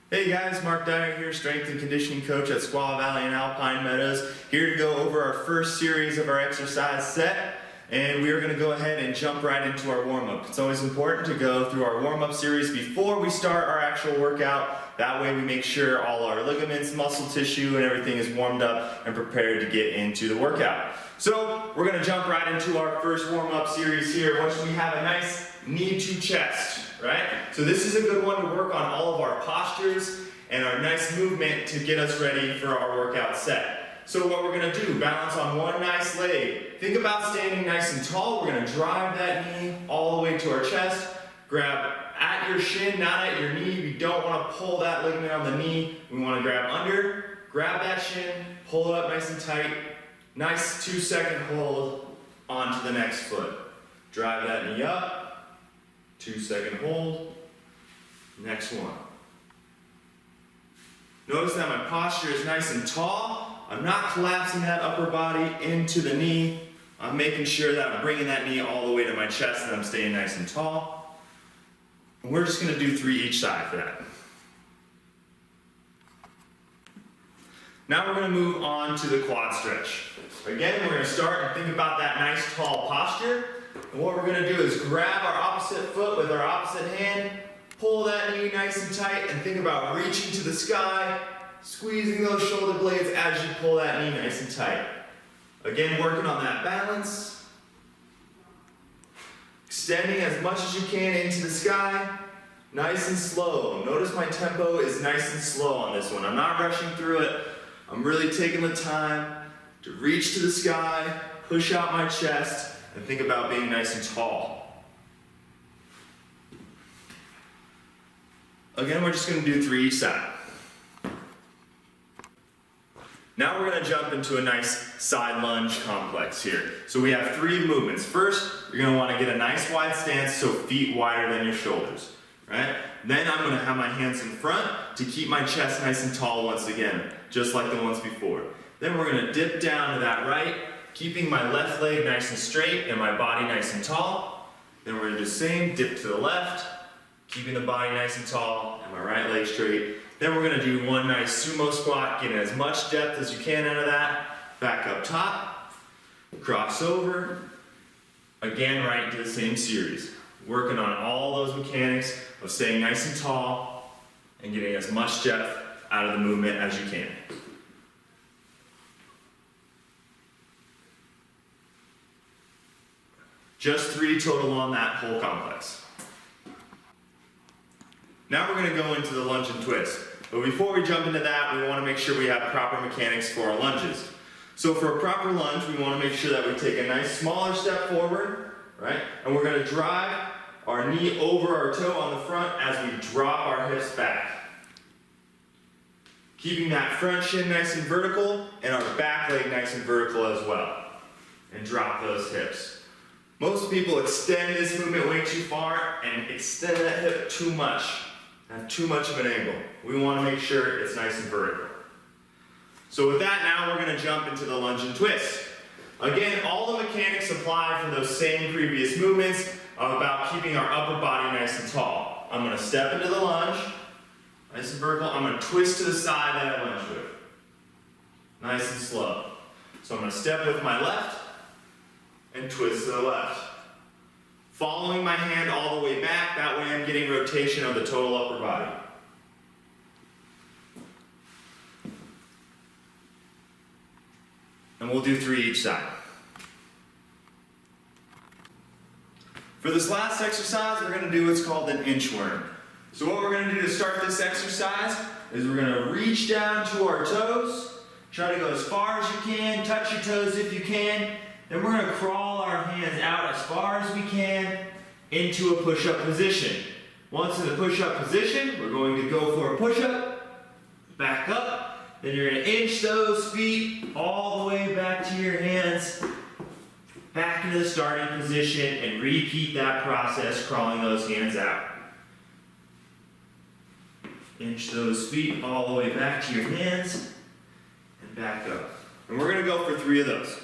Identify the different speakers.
Speaker 1: Hey guys, Mark Dyer here, strength and conditioning coach at Squaw Valley and Alpine Meadows, here to go over our first series of our exercise set, and we are going to go ahead and jump right into our warm-up. It's always important to go through our warm-up series before we start our actual workout. That way we make sure all our ligaments, muscle tissue, and everything is warmed up and prepared to get into the workout. So we're going to jump right into our first warm-up series here. Once we have a nice knee to chest, right? So this is a good one to work on all of our postures and our nice movement to get us ready for our workout set. So what we're going to do, balance on one nice leg. Think about standing nice and tall. We're going to drive that knee all the way to our chest. Grab at your shin, not at your knee. We don't want to pull that ligament on the knee. We want to grab under, grab that shin, pull it up nice and tight. Nice 2-second hold onto the next foot. Drive that knee up, 2-second hold, next one. Notice that my posture is nice and tall. I'm not collapsing that upper body into the knee. I'm making sure that I'm bringing that knee all the way to my chest and I'm staying nice and tall. And we're just going to do 3 each side for that. Now we're going to move on to the quad stretch. Again, we're going to start and think about that nice tall posture. And what we're going to do is grab our opposite foot with our opposite hand, pull that knee nice and tight, and think about reaching to the sky, squeezing those shoulder blades as you pull that knee nice and tight. Again, working on that balance. Extending as much as you can into the sky, nice and slow. Notice my tempo is nice and slow on this one. I'm not rushing through it. I'm really taking the time to reach to the sky, push out my chest, and think about being nice and tall. Again, we're just going to do 3 each side. Now we're going to jump into a nice side lunge complex here. So we have 3 movements. First, you're going to want to get a nice wide stance, so feet wider than your shoulders. Right? Then I'm going to have my hands in front to keep my chest nice and tall once again, just like the ones before. Then we're going to dip down to that right, keeping my left leg nice and straight and my body nice and tall. Then we're going to do the same, dip to the left, keeping the body nice and tall and my right leg straight. Then we're going to do one nice sumo squat, getting as much depth as you can out of that. Back up top, cross over, again right into the same series. Working on all those mechanics of staying nice and tall and getting as much depth out of the movement as you can. Just 3 total on that whole complex. Now we're going to go into the lunge and twist. But before we jump into that, we want to make sure we have proper mechanics for our lunges. So for a proper lunge, we want to make sure that we take a nice smaller step forward, right? And we're going to drive our knee over our toe on the front as we drop our hips back. Keeping that front shin nice and vertical and our back leg nice and vertical as well. And drop those hips. Most people extend this movement way too far and extend that hip too much. Have too much of an angle. We want to make sure it's nice and vertical. So with that, now we're going to jump into the lunge and twist. Again, all the mechanics apply for those same previous movements about keeping our upper body nice and tall. I'm going to step into the lunge, nice and vertical. I'm going to twist to the side that I lunge with. Nice and slow. So I'm going to step with my left and twist to the left. Following my hand all the way back, that way I'm getting rotation of the total upper body. And we'll do 3 each side. For this last exercise, we're going to do what's called an inchworm. So what we're going to do to start this exercise is we're going to reach down to our toes, try to go as far as you can, touch your toes if you can. Then we're going to crawl our hands out as far as we can into a push-up position. Once in the push-up position, we're going to go for a push-up, back up, then you're going to inch those feet all the way back to your hands, back into the starting position, and repeat that process, crawling those hands out. Inch those feet all the way back to your hands, and back up. And we're going to go for 3 of those.